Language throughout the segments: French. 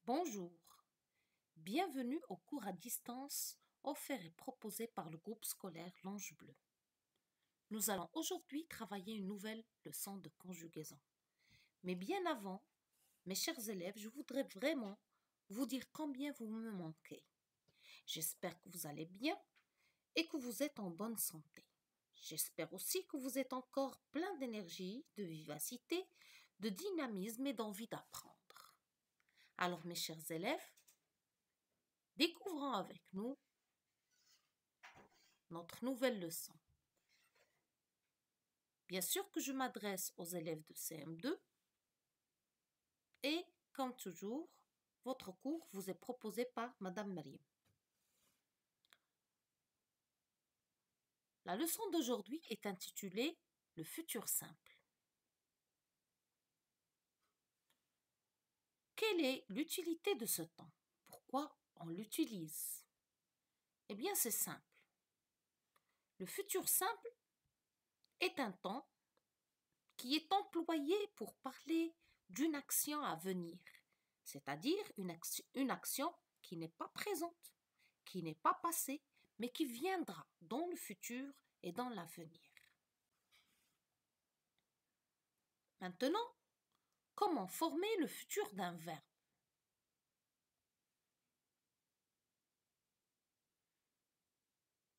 Bonjour, bienvenue au cours à distance offert et proposé par le groupe scolaire L'Ange Bleu. Nous allons aujourd'hui travailler une nouvelle leçon de conjugaison. Mais bien avant, mes chers élèves, je voudrais vraiment vous dire combien vous me manquez. J'espère que vous allez bien et que vous êtes en bonne santé. J'espère aussi que vous êtes encore plein d'énergie, de vivacité, de dynamisme et d'envie d'apprendre. Alors mes chers élèves, découvrons avec nous notre nouvelle leçon. Bien sûr que je m'adresse aux élèves de CM2 et, comme toujours, votre cours vous est proposé par Madame Mariam. La leçon d'aujourd'hui est intitulée « Le futur simple ». Quelle est l'utilité de ce temps? Pourquoi on l'utilise? Eh bien, c'est simple. Le futur simple est un temps qui est employé pour parler d'une action à venir, c'est-à-dire une action qui n'est pas présente, qui n'est pas passée, mais qui viendra dans le futur et dans l'avenir. Maintenant, comment former le futur d'un verbe?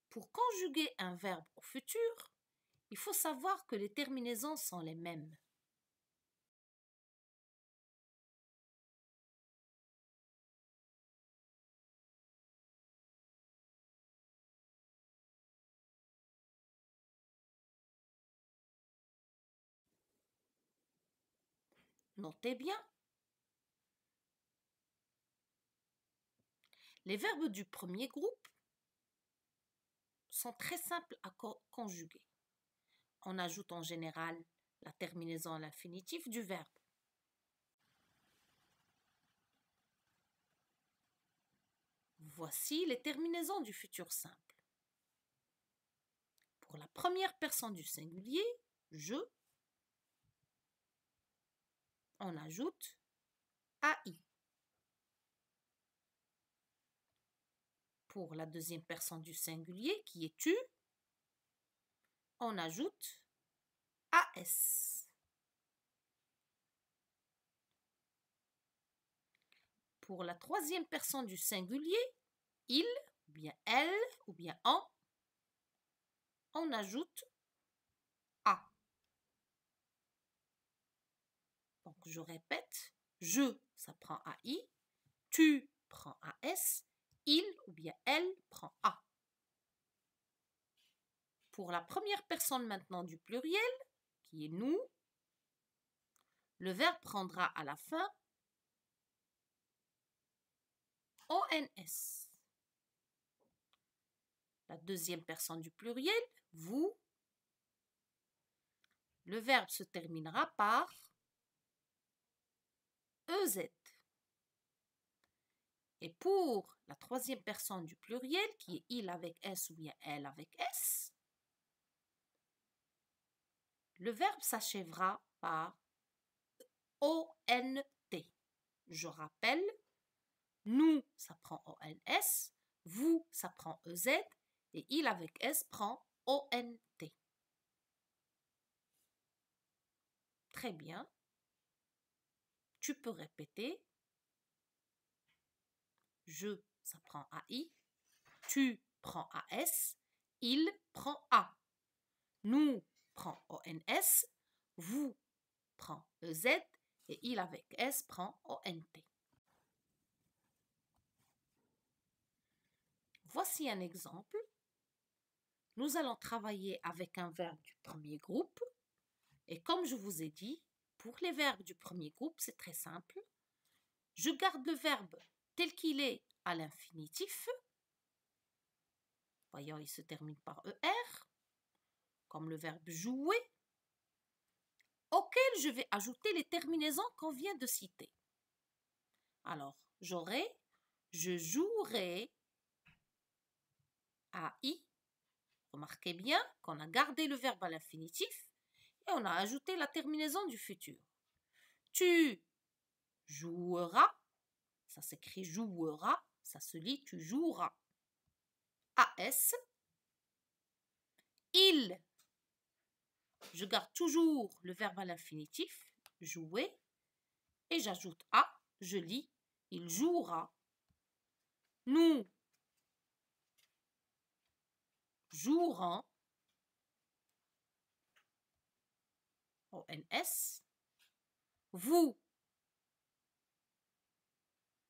Pour conjuguer un verbe au futur, il faut savoir que les terminaisons sont les mêmes. Notez bien. Les verbes du premier groupe sont très simples à conjuguer. On ajoute en général la terminaison à l'infinitif du verbe. Voici les terminaisons du futur simple. Pour la première personne du singulier, je, on ajoute AI. Pour la deuxième personne du singulier, qui est tu, on ajoute AS. Pour la troisième personne du singulier, il, ou bien elle, ou bien on ajoute A. Donc je répète, je, ça prend AI, tu prend AS, il ou bien elle prend A. Pour la première personne maintenant du pluriel, qui est nous, le verbe prendra à la fin ONS. La deuxième personne du pluriel, vous, le verbe se terminera par EZ. Et pour la troisième personne du pluriel, qui est il avec S ou bien elle avec S, le verbe s'achèvera par ONT. Je rappelle, nous, ça prend ONS, vous, ça prend EZ, et il avec S prend ONT. Très bien. Tu peux répéter. Je, ça prend AI. Tu prends AS. Il prend A. Nous prend ONS. Vous prend EZ. Et il avec S prend ONT. Voici un exemple. Nous allons travailler avec un verbe du premier groupe. Et comme je vous ai dit, pour les verbes du premier groupe, c'est très simple. Je garde le verbe tel qu'il est à l'infinitif. Voyons, il se termine par ER, comme le verbe jouer, auquel je vais ajouter les terminaisons qu'on vient de citer. Alors, j'aurai, je jouerai, AI. Remarquez bien qu'on a gardé le verbe à l'infinitif et on a ajouté la terminaison du futur. Tu joueras, ça s'écrit jouera, ça se lit tu joueras. AS. Il, je garde toujours le verbe à l'infinitif, jouer, et j'ajoute A, je lis, il jouera. Nous jouerons, ONS. Vous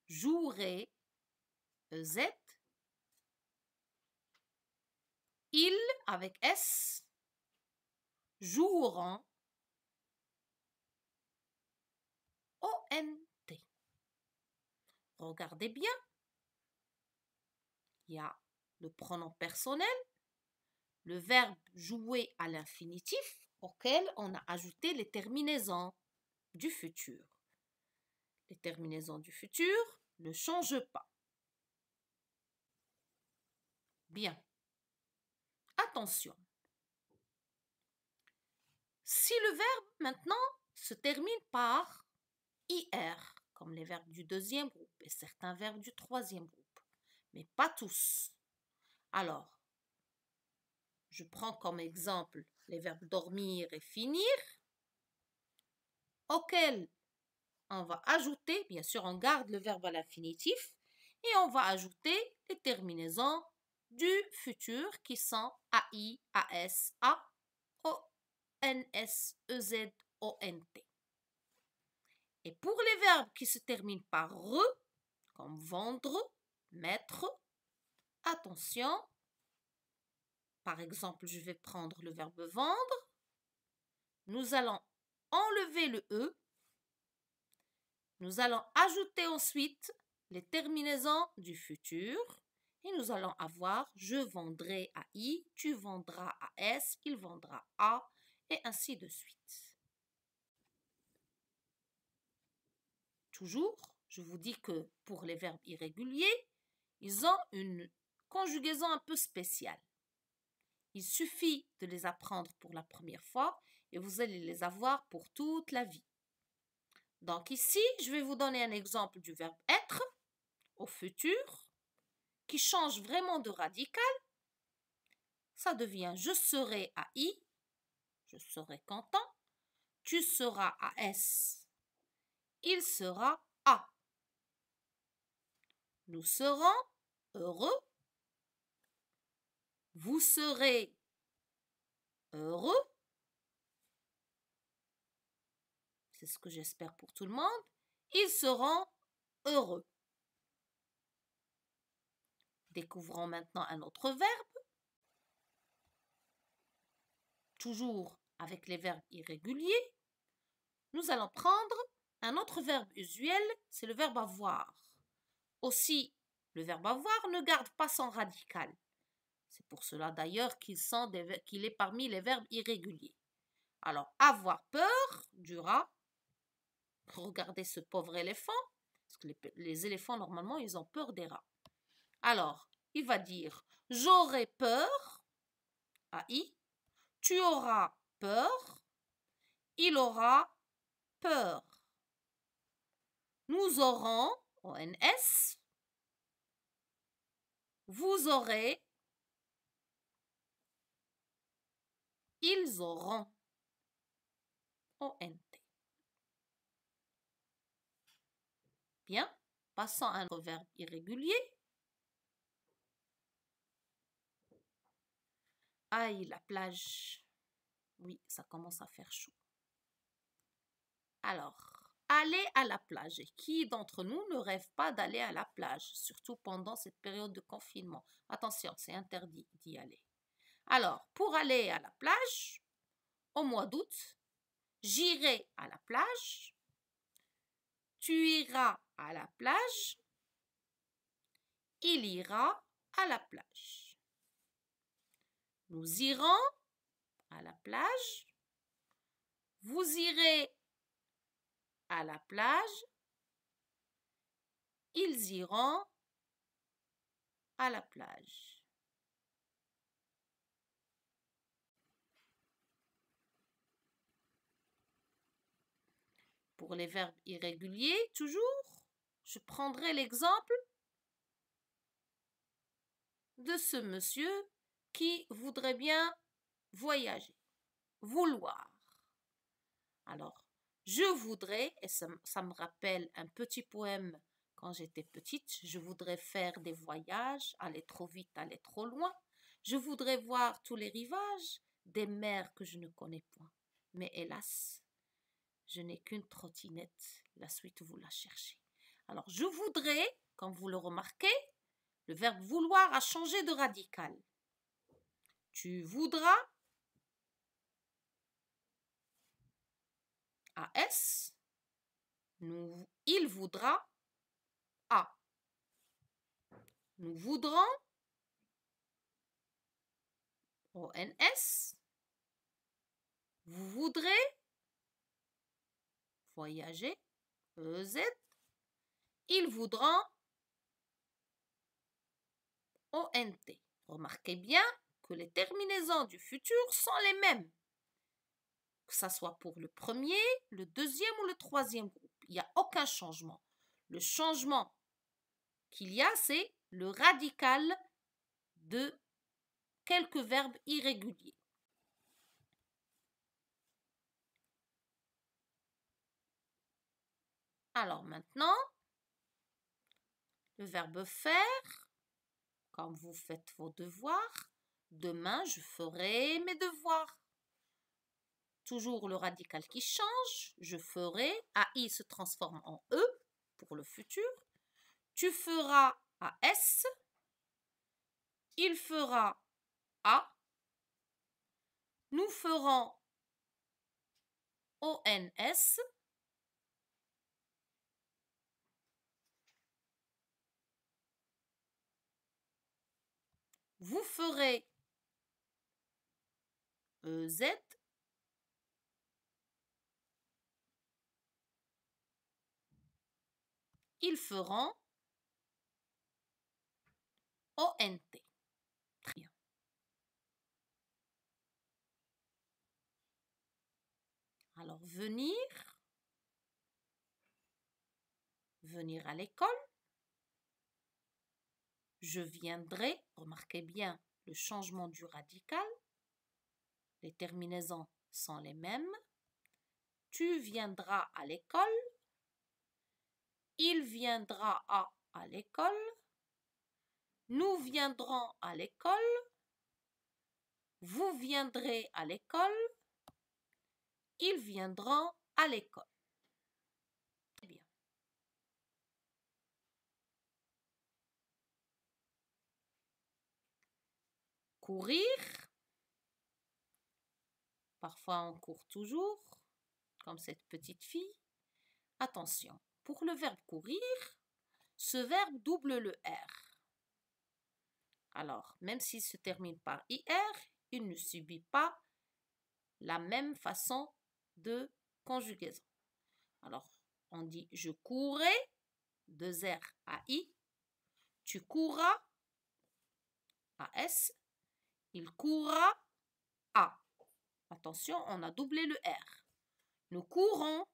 jouerez, EZ. Ils, avec S, joueront, ONT. Regardez bien. Il y a le pronom personnel, le verbe jouer à l'infinitif, auquel on a ajouté les terminaisons du futur. Les terminaisons du futur ne changent pas. Bien. Attention. Si le verbe maintenant se termine par IR, comme les verbes du deuxième groupe et certains verbes du troisième groupe, mais pas tous. Alors, je prends comme exemple les verbes dormir et finir, auxquels on va ajouter, bien sûr, on garde le verbe à l'infinitif et on va ajouter les terminaisons du futur qui sont AI, AS, A, ONS, EZ, ONT. Et pour les verbes qui se terminent par re, comme vendre, mettre, attention, par exemple, je vais prendre le verbe vendre, nous allons enlever le E, nous allons ajouter ensuite les terminaisons du futur et nous allons avoir je vendrai à I, tu vendras à S, il vendra à et ainsi de suite. Toujours, je vous dis que pour les verbes irréguliers, ils ont une conjugaison un peu spéciale. Il suffit de les apprendre pour la première fois et vous allez les avoir pour toute la vie. Donc ici, je vais vous donner un exemple du verbe être au futur qui change vraiment de radical. Ça devient je serai à I, je serai content, tu seras à S, il sera à. Nous serons heureux, vous serez heureux. C'est ce que j'espère pour tout le monde. Ils seront heureux. Découvrons maintenant un autre verbe. Toujours avec les verbes irréguliers. Nous allons prendre un autre verbe usuel, c'est le verbe avoir. Aussi, le verbe avoir ne garde pas son radical. C'est pour cela d'ailleurs qu'il est parmi les verbes irréguliers. Alors, avoir peur du rat. Regardez ce pauvre éléphant. Parce que les éléphants, normalement, ils ont peur des rats. Alors, il va dire « J'aurai peur » à I. Tu auras peur. Il aura peur. Nous aurons, ONS. Vous aurez. Ils auront, ONT. Bien, passons à un verbe irrégulier. Aïe, la plage. Oui, ça commence à faire chaud. Alors, aller à la plage. Et qui d'entre nous ne rêve pas d'aller à la plage, surtout pendant cette période de confinement? Attention, c'est interdit d'y aller. Alors, pour aller à la plage, au mois d'août, j'irai à la plage. Tu iras à la plage. Il ira à la plage. Nous irons à la plage. Vous irez à la plage. Ils iront à la plage. Pour les verbes irréguliers, toujours, je prendrai l'exemple de ce monsieur qui voudrait bien voyager. Vouloir. Alors, je voudrais, et ça me rappelle un petit poème quand j'étais petite, je voudrais faire des voyages, aller trop vite, aller trop loin. Je voudrais voir tous les rivages des mers que je ne connais point. Mais hélas, je n'ai qu'une trottinette. La suite, vous la cherchez. Alors, je voudrais, comme vous le remarquez, le verbe vouloir a changé de radical. Tu voudras, AS, il voudra, A. Nous voudrons, ONS. Vous voudrez voyager, EZ. Ils voudront, ONT. Remarquez bien que les terminaisons du futur sont les mêmes, que ce soit pour le premier, le deuxième ou le troisième groupe. Il n'y a aucun changement. Le changement qu'il y a, c'est le radical de quelques verbes irréguliers. Alors maintenant, le verbe faire, quand vous faites vos devoirs, demain je ferai mes devoirs. Toujours le radical qui change, je ferai, AI se transforme en E pour le futur. Tu feras AS, il fera A, nous ferons ONS, vous ferez EZ, ils feront ONT. Très bien. Alors, venir à l'école. Je viendrai, remarquez bien le changement du radical. Les terminaisons sont les mêmes. Tu viendras à l'école. Il viendra à l'école. Nous viendrons à l'école. Vous viendrez à l'école. Ils viendront à l'école. Très bien. Courir. Parfois, on court toujours, comme cette petite fille. Attention, pour le verbe courir, ce verbe double le R. Alors, même s'il se termine par IR, il ne subit pas la même façon de conjugaison. Alors, on dit je courrai, 2 R à I, tu courras, AS, il courra, A. Attention, on a doublé le R. Nous courons,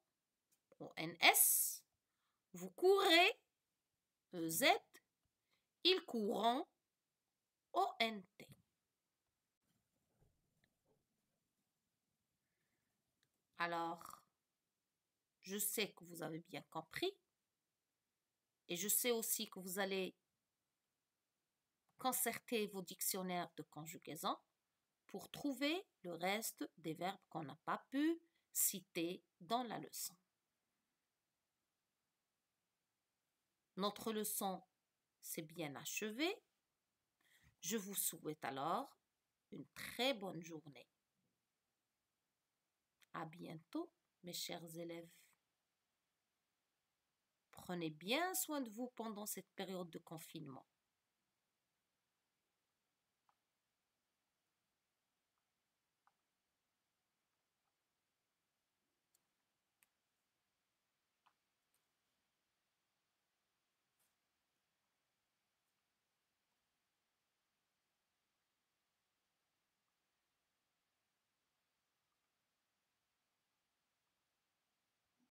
ONS, vous courez, EZ, ils courront, ONT. Alors, je sais que vous avez bien compris et je sais aussi que vous allez concerter vos dictionnaires de conjugaison pour trouver le reste des verbes qu'on n'a pas pu citer dans la leçon. Notre leçon s'est bien achevée. Je vous souhaite alors une très bonne journée. À bientôt, mes chers élèves. Prenez bien soin de vous pendant cette période de confinement.